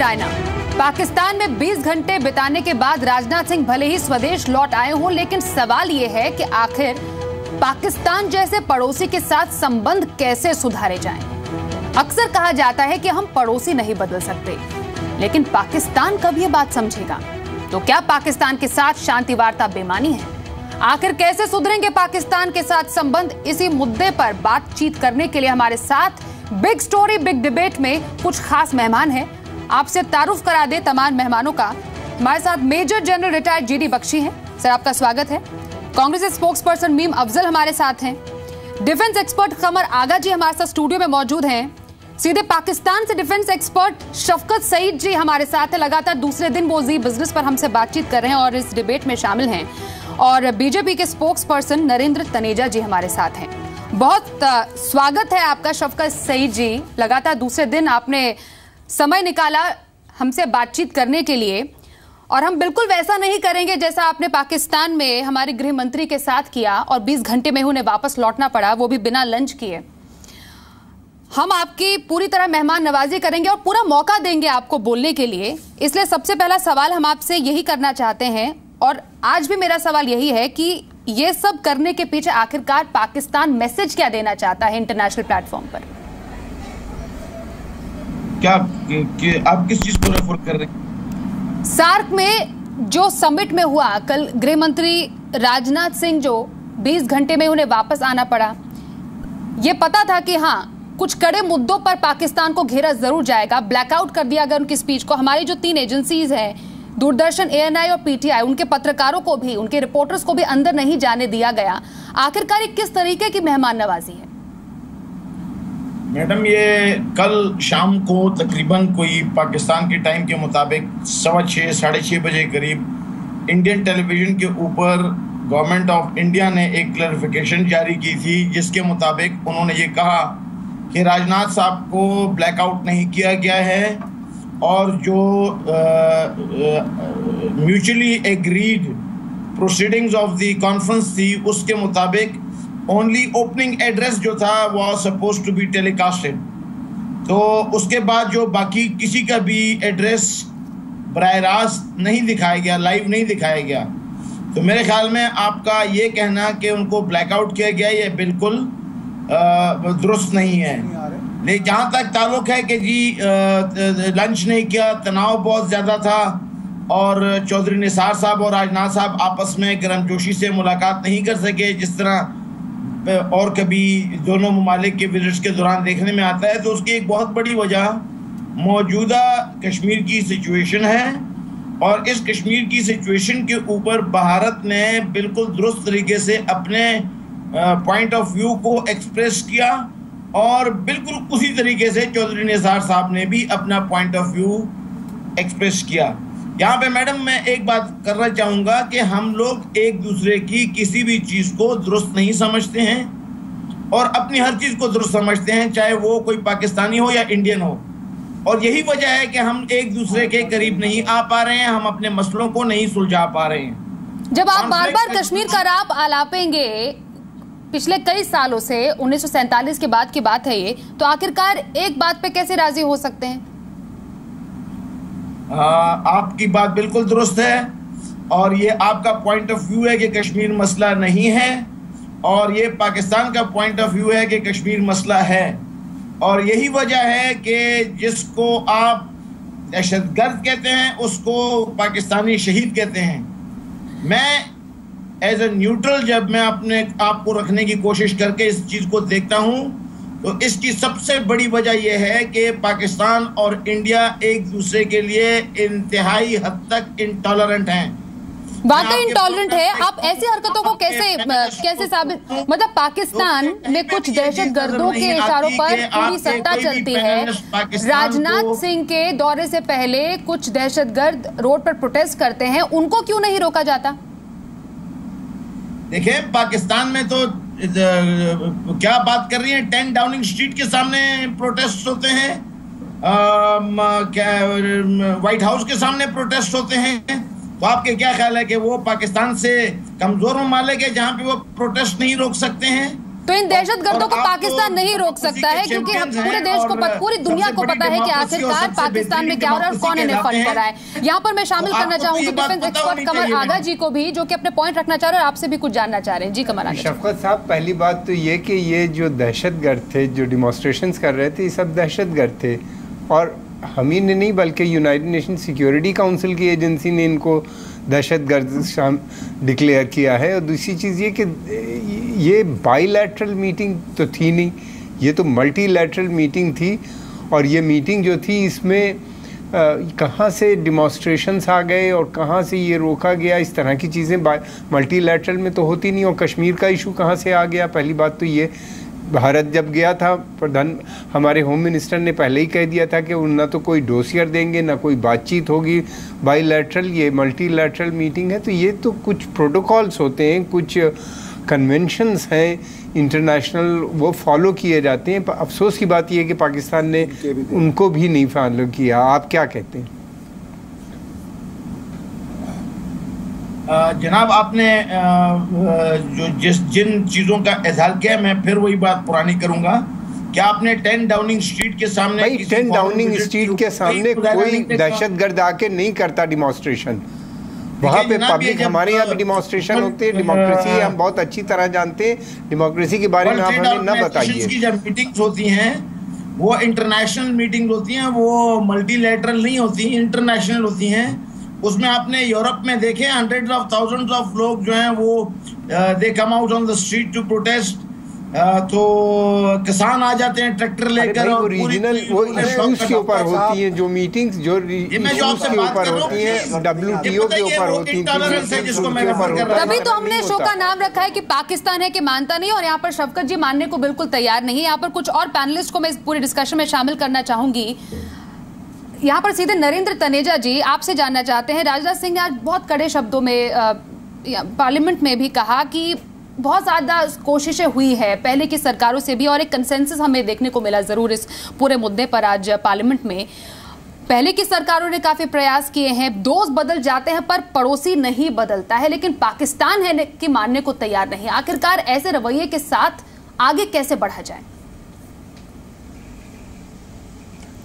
रायना। पाकिस्तान में 20 घंटे बिताने के बाद राजनाथ सिंह भले ही स्वदेश लौट आए हों, लेकिन सवाल यह है कि आखिर पाकिस्तान जैसे पड़ोसी के साथ संबंध कैसे सुधारे जाएं। अक्सर कहा जाता है कि हम पड़ोसी नहीं बदल सकते, लेकिन पाकिस्तान कब ये बात समझेगा? तो क्या पाकिस्तान के साथ शांति वार्ता बेमानी है? आखिर कैसे सुधरेंगे पाकिस्तान के साथ संबंध? इसी मुद्दे पर बातचीत करने के लिए हमारे साथ बिग स्टोरी बिग डिबेट में कुछ खास मेहमान हैं। आपसे तारुफ करा दे तमाम मेहमानों का। हमारे साथ major general retired GD Bakshi हैं। सर, आपका स्वागत है। कांग्रेस स्पोक्स पर्सन मीम अफजल हमारे साथ हैं। डिफेंस एक्सपर्ट कमर आगा जी हमारे साथ स्टूडियो में मौजूद हैं। सीधे पाकिस्तान से डिफेंस एक्सपर्ट शफकत सईद जी हमारे साथ हैं। लगातार दूसरे दिन वो जी बिजनेस पर हमसे बातचीत कर रहे हैं और इस डिबेट में शामिल हैं। और बीजेपी के स्पोक्स पर्सन नरेंद्र तनेजा जी हमारे साथ हैं। बहुत स्वागत है आपका शफकत सईद जी। लगातार दूसरे दिन आपने समय निकाला हमसे बातचीत करने के लिए, और हम बिल्कुल वैसा नहीं करेंगे जैसा आपने पाकिस्तान में हमारे गृह मंत्री के साथ किया और 20 घंटे में उन्हें वापस लौटना पड़ा, वो भी बिना लंच किए। हम आपकी पूरी तरह मेहमान नवाजी करेंगे और पूरा मौका देंगे आपको बोलने के लिए। इसलिए सबसे पहला सवाल हम आपसे यही करना चाहते हैं, और आज भी मेरा सवाल यही है कि ये सब करने के पीछे आखिरकार पाकिस्तान मैसेज क्या देना चाहता है इंटरनेशनल प्लेटफॉर्म पर? क्या आप किस चीज को रेफर कर रहे हैं? सार्क में जो समिट में हुआ कल, गृह मंत्री राजनाथ सिंह जो 20 घंटे में उन्हें वापस आना पड़ा, ये पता था कि हाँ कुछ कड़े मुद्दों पर पाकिस्तान को घेरा जरूर जाएगा। ब्लैकआउट कर दिया गया उनकी स्पीच को। हमारी जो 3 एजेंसीज हैं, दूरदर्शन, ANI और PTI, उनके पत्रकारों को भी, उनके रिपोर्टर्स को भी अंदर नहीं जाने दिया गया। आखिरकार किस तरीके की मेहमान नवाजी है? मैडम, ये कल शाम को तकरीबन कोई पाकिस्तान के टाइम के मुताबिक 6:15 साढ़े 6 बजे करीब इंडियन टेलीविजन के ऊपर गवर्नमेंट ऑफ इंडिया ने एक क्लैरिफिकेशन जारी की थी, जिसके मुताबिक उन्होंने ये कहा कि राजनाथ साहब को ब्लैकआउट नहीं किया गया है, और जो mutually agreed proceedings of the conference थी, उसके मुताबिक ओनली ओपनिंग एड्रेस जो था वो सपोज टू बी टेलीकास्टेड। तो उसके बाद जो बाकी किसी का भी एड्रेस बराह रास्त नहीं दिखाया गया, लाइव नहीं दिखाया गया। तो मेरे ख्याल में आपका ये कहना कि उनको ब्लैकआउट किया गया, ये बिल्कुल दुरुस्त नहीं है। लेकिन जहाँ तक ताल्लुक है कि जी लंच नहीं किया, तनाव बहुत ज़्यादा था, और चौधरी निसार साहब और राजनाथ साहब आपस में गर्मजोशी से मुलाकात नहीं कर सके, जिस तरह और कभी दोनों ममालिक के विजिट्स के दौरान देखने में आता है। तो उसकी एक बहुत बड़ी वजह मौजूदा कश्मीर की सिचुएशन है, और इस कश्मीर की सिचुएशन के ऊपर भारत ने बिल्कुल दुरुस्त तरीके से अपने पॉइंट ऑफ व्यू को एक्सप्रेस किया, और बिल्कुल उसी तरीके से चौधरी निसार साहब ने भी अपना पॉइंट ऑफ व्यू एक्सप्रेस किया। यहाँ पे मैडम मैं एक बात करना चाहूँगा कि हम लोग एक दूसरे की किसी भी चीज़ को दुरुस्त नहीं समझते हैं, और अपनी हर चीज़ को दुरुस्त समझते हैं, चाहे वो कोई पाकिस्तानी हो या इंडियन हो। और यही वजह है कि हम एक दूसरे के करीब नहीं आ पा रहे हैं, हम अपने मसलों को नहीं सुलझा पा रहे हैं। जब आप बार बार कश्मीर का राप आलापेंगे, पिछले कई सालों से 1947 के बाद की बात है ये, तो आखिरकार एक बात पे कैसे राजी हो सकते हैं? आपकी बात बिल्कुल दुरुस्त है, और ये आपका पॉइंट ऑफ व्यू है कि कश्मीर मसला नहीं है, और ये पाकिस्तान का पॉइंट ऑफ व्यू है कि कश्मीर मसला है। और यही वजह है कि जिसको आप दहशतगर्द कहते हैं उसको पाकिस्तानी शहीद कहते हैं। मैं एज ए न्यूट्रल जब मैं अपने आप को रखने की कोशिश करके इस चीज़ को देखता हूँ, तो इसकी सबसे बड़ी वजह यह है कि पाकिस्तान और इंडिया एक दूसरे के लिए इंतहाई हद तक इंटॉलरेंट हैं। वाकई इंटॉलरेंट है। आप ऐसी हरकतों को कैसे साबित, मतलब पाकिस्तान में कुछ दहशतगर्दों के इशारों पर पूरी सत्ता चलती है। राजनाथ सिंह के दौरे से पहले कुछ दहशतगर्द रोड पर प्रोटेस्ट करते हैं, उनको क्यों नहीं रोका जाता? देखिए, पाकिस्तान में तो क्या बात कर रही है, 10 डाउनिंग स्ट्रीट के सामने प्रोटेस्ट होते हैं, व्हाइट हाउस के सामने प्रोटेस्ट होते हैं। तो आपके क्या ख्याल है कि वो पाकिस्तान से कमजोर ममालिक है जहां पे वो प्रोटेस्ट नहीं रोक सकते हैं? तो इन दहशतगर्दों को पाकिस्तान नहीं रोक सकता है, क्योंकि हम पूरे देश को पूरी दुनिया को पता है कि आखिरकार पाकिस्तान में क्या हो रहा है और कौन इन्हें फंड कर रहा है। यहाँ पर मैं शामिल करना चाहूंगी डिफेंस एक्सपर्ट कमर आगा जी को भी, जो कि अपने पॉइंट रखना चाह रहे हैं और आपसे भी कुछ जानना चाह रहे हैं। जी कमर आगा। शफकत साहब, पहली बात तो ये कि ये जो दहशतगर्द थे, जो डिमॉन्स्ट्रेशंस कर रहे थे, ये सब दहशतगर्द थे, और हम ही ने नहीं बल्कि यूनाइटेड नेशन सिक्योरिटी काउंसिल की एजेंसी ने इनको दहशतगर्द डिक्लेयर किया है। और दूसरी चीज़ ये कि ये बाईलैटरल मीटिंग तो थी नहीं, ये तो मल्टीलैटरल मीटिंग थी। और ये मीटिंग जो थी, इसमें कहाँ से डिमॉन्स्ट्रेशंस आ गए और कहाँ से ये रोका गया, इस तरह की चीज़ें मल्टीलैटरल में तो होती नहीं। और कश्मीर का इशू कहाँ से आ गया, पहली बात तो ये, भारत जब गया था, हमारे होम मिनिस्टर ने पहले ही कह दिया था कि ना तो कोई डोसियर देंगे ना कोई बातचीत होगी बाईलैटरल, ये मल्टीलैटरल मीटिंग है। तो ये तो कुछ प्रोटोकॉल्स होते हैं, कुछ कन्वेंशंस हैं इंटरनेशनल, वो फॉलो किए जाते हैं। अफसोस की बात यह है कि पाकिस्तान ने उनको भी नहीं फॉलो किया। आप क्या कहते हैं? जनाब, आपने जो जिन चीजों का इजहार किया, मैं फिर वही बात पुरानी करूंगा। क्या आपने 10 डाउनिंग स्ट्रीट के सामने, 10 डाउनिंग स्ट्रीट के सामने कोई दहशतगर्द आके नहीं करता डिमॉन्स्ट्रेशन। वहाँ पे पब्लिक, हमारे यहाँ भी डिमॉन्स्ट्रेशन होते हैं। डेमोक्रेसी हम बहुत अच्छी तरह जानते हैं, डेमोक्रेसी के बारे में आप हमें न बताइए। जब मीटिंग्स होती हैं वो इंटरनेशनल मीटिंग होती हैं, वो मल्टीलैटरल नहीं होती, इंटरनेशनल होती हैं। उसमें आपने यूरोप में देखे हंड्रेड्स ऑफ थाउजेंड्स ऑफ लोग जो हैं वो they come out on the street to protest. तो किसान आ जाते हैं ट्रैक्टर लेकर, और रीजनल वो इश्यूज के ऊपर होती हैं जो मीटिंग्स, जो इश्यूज के ऊपर होती हैं, WTO के ऊपर होती हैं। तभी तो हमने शो का नाम रखा है कि पाकिस्तान है कि मानता नहीं। और यहाँ पर शफकत जी मानने को बिल्कुल तैयार नहीं है। यहाँ पर कुछ और पैनलिस्ट को मैं इस पूरे डिस्कशन में शामिल करना चाहूंगी। यहाँ पर सीधे नरेंद्र तनेजा जी आपसे जानना चाहते हैं। राजनाथ सिंह ने आज बहुत कड़े शब्दों में पार्लियामेंट में भी कहा कि बहुत ज़्यादा कोशिशें हुई है पहले की सरकारों से भी, और एक कंसेंसस हमें देखने को मिला ज़रूर इस पूरे मुद्दे पर आज पार्लियामेंट में। पहले की सरकारों ने काफ़ी प्रयास किए हैं, दोस्त बदल जाते हैं पर पड़ोसी नहीं बदलता है, लेकिन पाकिस्तान है कि मानने को तैयार नहीं। आखिरकार ऐसे रवैये के साथ आगे कैसे बढ़ा जाए?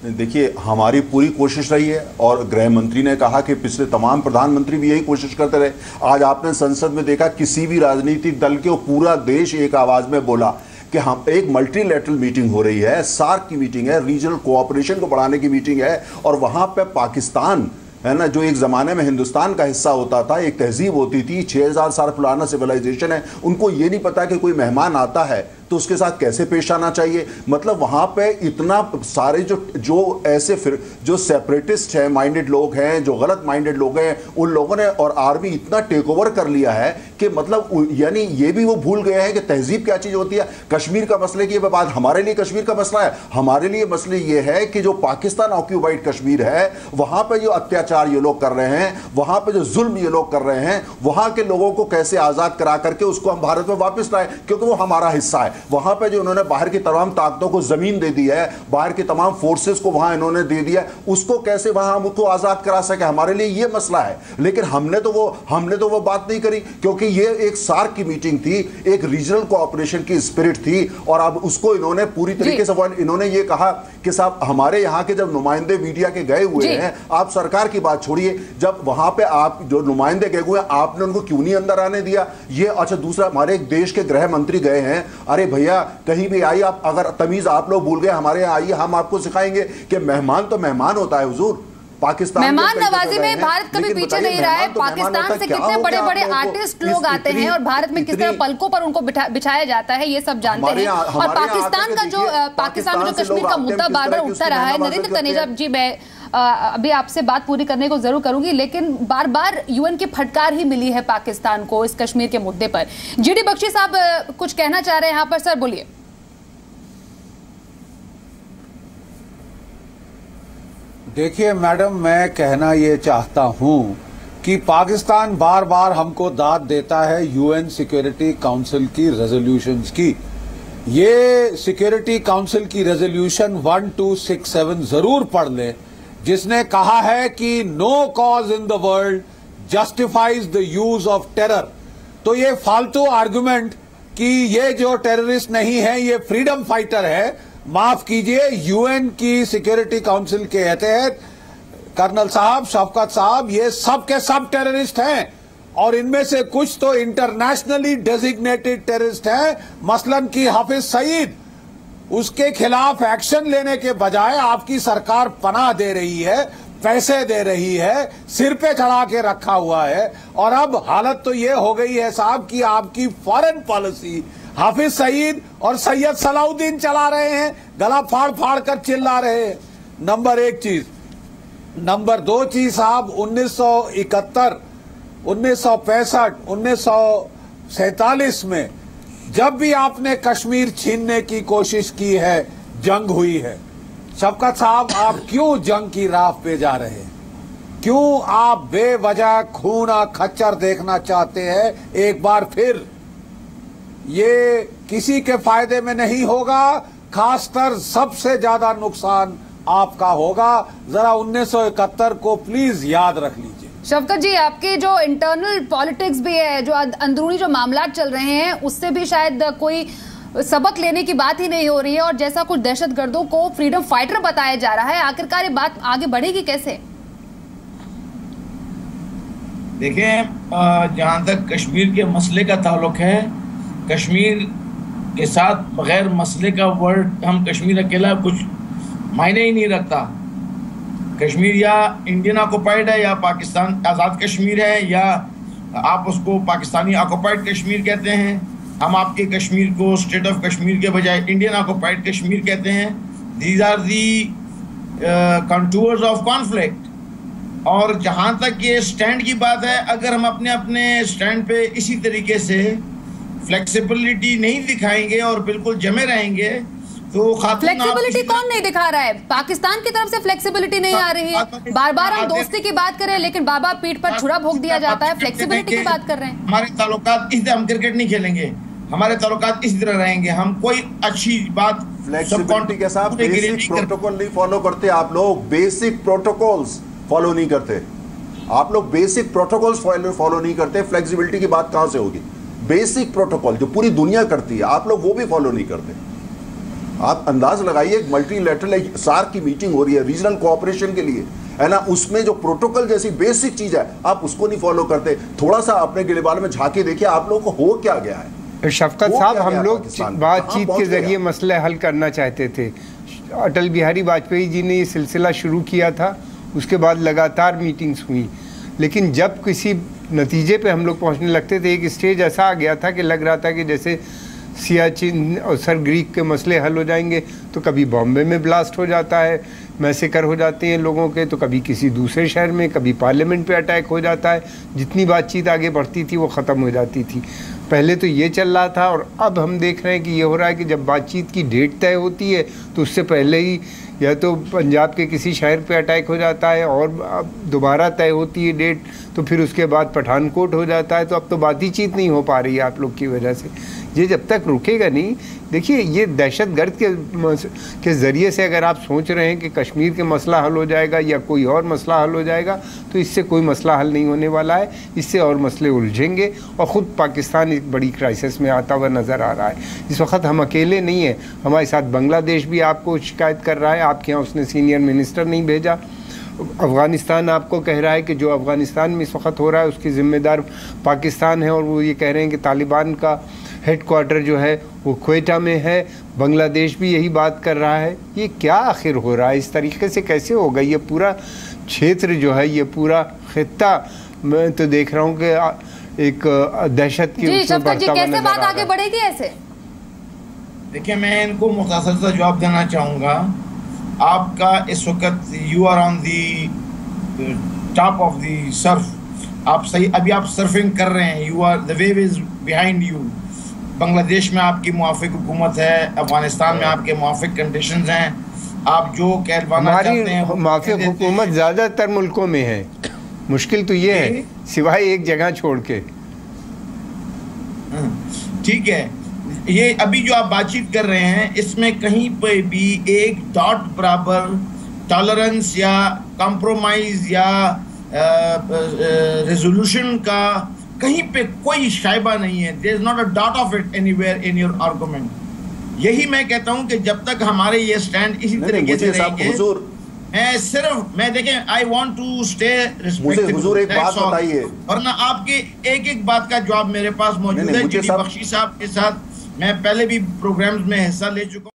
देखिए, हमारी पूरी कोशिश रही है, और गृह मंत्री ने कहा कि पिछले तमाम प्रधानमंत्री भी यही कोशिश करते रहे। आज आपने संसद में देखा, किसी भी राजनीतिक दल के पूरा देश एक आवाज में बोला कि हम एक मल्टीलैटरल मीटिंग हो रही है, सार्क की मीटिंग है, रीजनल कोऑपरेशन को बढ़ाने की मीटिंग है, और वहां पे पाकिस्तान है ना, जो एक ज़माने में हिंदुस्तान का हिस्सा होता था, एक तहजीब होती थी, 6000 साल पुराना सिविलाइजेशन है, उनको ये नहीं पता कि कोई मेहमान आता है तो उसके साथ कैसे पेश आना चाहिए। मतलब वहाँ पे इतना सारे जो ऐसे फिर जो सेपरेटिस्ट हैं, माइंडेड लोग हैं, जो गलत माइंडेड लोग हैं, उन लोगों ने और आर्मी इतना टेक ओवर कर लिया है कि मतलब यानी ये भी वो भूल गए हैं कि तहजीब क्या चीज़ होती है। कश्मीर का मसले की बात, हमारे लिए कश्मीर का मसला है, हमारे लिए मसले ये है कि जो पाकिस्तान ऑक्यूपाइड कश्मीर है, वहाँ पर जो अत्याचार ये लोग कर रहे हैं, वहाँ पर जो जुल्म ये लोग कर रहे हैं, वहाँ के लोगों को कैसे आज़ाद करा करके उसको हम भारत में वापस लाएं, क्योंकि वो हमारा हिस्सा है। वहां पे जो इन्होंने बाहर की तमाम ताकतों को जमीन दे दी है, बाहर की तमाम फोर्सेस को वहां इन्होंने दे दिया, उसको कैसे वहां हम उसको आजाद करा सके, हमारे लिए ये मसला है। लेकिन हमने तो वो बात नहीं करी, क्योंकि ये एक सार्क की मीटिंग थी, एक रीजनल कोऑपरेशन की स्पिरिट थी, और अब उसको इन्होंने पूरी तरीके से इन्होंने ये कहा कि साहब हमारे यहाँ के जब नुमाइंदे मीडिया के गए हुए हैं, आप सरकार की बात छोड़िए, जब वहां पे आप जो नुमाइंदे गए हुए हैं, आपने उनको क्यों नहीं अंदर आने दिया? ये अच्छा, दूसरा, हमारे एक देश के गृह मंत्री गए हैं, अरे भैया कहीं भी आइए, आप अगर तमीज आप लोग भूल गए, हमारे यहाँ आइए, हम आपको सिखाएंगे कि मेहमान तो मेहमान होता है हुजूर। पाकिस्तान मेहमान नवाजी में भारत कभी पीछे नहीं रहा है। पाकिस्तान से कितने बड़े बड़े आर्टिस्ट लोग आते हैं और भारत में किस तरह पलकों पर उनको बिछाया जाता है, ये सब जानते हैं। और पाकिस्तान में जो कश्मीर का मुद्दा बार बार उठता रहा है। नरेंद्र तनेजा जी, मैं अभी आपसे बात पूरी करने को जरूर करूंगी, लेकिन बार बार यूएन की फटकार ही मिली है पाकिस्तान को इस कश्मीर के मुद्दे पर। जीडी बख्शी साहब कुछ कहना चाह रहे हैं यहाँ पर, सर बोलिए। देखिए मैडम, मैं कहना ये चाहता हूं कि पाकिस्तान बार बार हमको दाद देता है यूएन सिक्योरिटी काउंसिल की रेजोल्यूशंस की। ये सिक्योरिटी काउंसिल की रेजोल्यूशन 1267 जरूर पढ़ लें, जिसने कहा है कि no cause in the world justifies the use of terror. तो ये फालतू आर्गुमेंट कि ये जो टेररिस्ट नहीं है, ये फ्रीडम फाइटर है। माफ कीजिए, यूएन की सिक्योरिटी काउंसिल के तहत कर्नल साहब, शौकत साहब, ये सब के सब टेररिस्ट हैं और इनमें से कुछ तो इंटरनेशनली डेजिग्नेटेड टेररिस्ट हैं। मसलन की हाफिज सईद, उसके खिलाफ एक्शन लेने के बजाय आपकी सरकार पनाह दे रही है, पैसे दे रही है, सिर पे चढ़ा के रखा हुआ है। और अब हालत तो ये हो गई है साहब कि आपकी फॉरेन पॉलिसी हाफिज सईद और सैयद सलाउद्दीन चला रहे हैं, गला फाड़ फाड़ कर चिल्ला रहे हैं। नंबर एक चीज। नंबर दो चीज साहब, 1971, 1965, 1947 में जब भी आपने कश्मीर छीनने की कोशिश की है, जंग हुई है। शौकत साहब, आप क्यों जंग की राह पे जा रहे हैं? क्यों आप बेवजह खूना खच्चर देखना चाहते हैं? एक बार फिर ये किसी के फायदे में नहीं होगा, खासकर सबसे ज्यादा नुकसान आपका होगा। जरा 1971 को प्लीज याद रख लीजिए। शौकत जी, आपके जो इंटरनल पॉलिटिक्स भी है, जो अंदरूनी जो मामला चल रहे हैं, उससे भी शायद कोई सबक लेने की बात ही नहीं हो रही है। और जैसा कुछ दहशतगर्दों को फ्रीडम फाइटर बताया जा रहा है, आखिरकार ये बात आगे बढ़ेगी कैसे? देखें, जहां तक कश्मीर के मसले का ताल्लुक है, कश्मीर के साथ बगैर मसले का वर्ड हम कश्मीर अकेला कुछ मायने ही नहीं रखता। कश्मीर या इंडियन ऑक्युपाइड है या पाकिस्तान आज़ाद कश्मीर है, या आप उसको पाकिस्तानी ऑक्युपाइड कश्मीर कहते हैं। हम आपके कश्मीर को स्टेट ऑफ कश्मीर के बजाय इंडियन ऑक्युपाइड कश्मीर कहते हैं। These are the contours of conflict. और जहाँ तक ये स्टैंड की बात है, अगर हम अपने अपने स्टैंड पे इसी तरीके से फ्लेक्सिबिलिटी नहीं दिखाएंगे और बिल्कुल जमे रहेंगे तो फ्लेक्सिबिलिटी कौन नहीं दिखा रहा है? पाकिस्तान की तरफ से फ्लेक्सिबिलिटी नहीं आ रही है। बार बार हम दोस्ती की बात कर रहे हैं, लेकिन बाबा पीठ पर छुरा भोंक दिया जाता है। फ्लेक्सिबिलिटी की बात कर रहे हैं। हमारे ताल्लुकात इस तरह, हम क्रिकेट नहीं खेलेंगे, हमारे ताल्लुकात इस तरह रहेंगे। हम कोई अच्छी बात फ्लेक्सिबिलिटी के साथ बेसिक प्रोटोकॉल नहीं फॉलो करते आप लोग। बेसिक प्रोटोकॉल्स फॉलो नहीं करते आप लोग। बेसिक प्रोटोकॉल्स फॉलो नहीं करते। फ्लेक्सिबिलिटी की बात कहां से होगी? बेसिक प्रोटोकॉल जो पूरी दुनिया करती है, आप लोग वो भी फॉलो नहीं करते। आप अंदाज लगाइए, एक मल्टीलैटरल सार्क की मीटिंग हो रही है रीजनल कोऑपरेशन के लिए, है ना, उसमें जो प्रोटोकॉल जैसी बेसिक चीज है आप उसको नहीं फॉलो करते। थोड़ा सा अपने गिरेबान में झांके देखिए, आप लोगों को हो क्या गया है। शफकत साहब, हम लोग बातचीत के जरिए मसले हल करना चाहते थे। अटल बिहारी वाजपेयी जी ने ये सिलसिला शुरू किया था, उसके बाद लगातार मीटिंग्स हुई, लेकिन जब किसी नतीजे पे हम लोग पहुंचने लगते थे, एक स्टेज ऐसा आ गया था कि लग रहा था कि जैसे सियाचिन और सर ग्रीक के मसले हल हो जाएंगे, तो कभी बॉम्बे में ब्लास्ट हो जाता है, मैसेकर हो जाते हैं लोगों के, तो कभी किसी दूसरे शहर में, कभी पार्लियामेंट पे अटैक हो जाता है। जितनी बातचीत आगे बढ़ती थी वो ख़त्म हो जाती थी। पहले तो ये चल रहा था, और अब हम देख रहे हैं कि ये हो रहा है कि जब बातचीत की डेट तय होती है तो उससे पहले ही या तो पंजाब के किसी शहर पे अटैक हो जाता है, और अब दोबारा तय होती है डेट, तो फिर उसके बाद पठानकोट हो जाता है। तो अब तो बातचीत नहीं हो पा रही है आप लोग की वजह से। ये जब तक रुकेगा नहीं, देखिए, ये दहशतगर्द के ज़रिए से अगर आप सोच रहे हैं कि कश्मीर के मसला हल हो जाएगा या कोई और मसला हल हो जाएगा, तो इससे कोई मसला हल नहीं होने वाला है। इससे और मसले उलझेंगे और ख़ुद पाकिस्तान एक बड़ी क्राइसिस में आता हुआ नज़र आ रहा है। इस वक्त हम अकेले नहीं हैं, हमारे साथ बांग्लादेश भी आपको शिकायत कर रहा है, आपके यहाँ उसने सीनियर मिनिस्टर नहीं भेजा। अफ़गानिस्तान आपको कह रहा है कि जो अफ़गानिस्तान में इस वक्त हो रहा है उसकी ज़िम्मेदार पाकिस्तान है, और वो ये कह रहे हैं कि तालिबान का हेडक्वार्टर जो है वो क्वेटा में है। बांग्लादेश भी यही बात कर रहा है। ये क्या आखिर हो रहा है? इस तरीके से कैसे होगा? ये पूरा क्षेत्र जो है, ये पूरा खित्ता, मैं तो देख रहा हूँ कि एक दहशत की उसमें बढ़ता हुआ नजर आ रहा है। कैसे बात आगे बढ़ेगी ऐसे? देखिए, मैं इनको मुख्तसर सा जवाब देना चाहूँगा। आपका इस वक्त you are on the top of the surf. आप सही, अभी आप सर्फिंग कर रहे हैं, you are the wave is behind you. Bangladesh में आपकी मुआफिक हुकूमत है, अफगानिस्तान में आपके मुआफिक कंडीशंस हैं। आप जो कहलवाना चाहते हैं, मुआफिक हुकूमत ज़्यादातर मुल्कों में है। मुश्किल तो ये है, सिवाय एक जगह छोड़ के। ठीक है, ये अभी जो आप बातचीत कर रहे हैं, इसमें कहीं पे भी एक डॉट बराबर टॉलरेंस या कॉम्प्रोमाइज या रेजोल्यूशन का कहीं पे कोई शाइबा नहीं है, there is not a dot of it anywhere in your argument. यही मैं कहता हूं कि जब तक हमारे ये स्टैंड इसी तरीके से रहेंगे, मैं देखें, I want to stay respectful. हुजूर एक बात बताइए, वरना आपकी एक एक बात का जवाब मेरे पास मौजूद है। जुली बख्शी साहब के साथ मैं पहले भी प्रोग्राम्स में हिस्सा ले चुका हूं।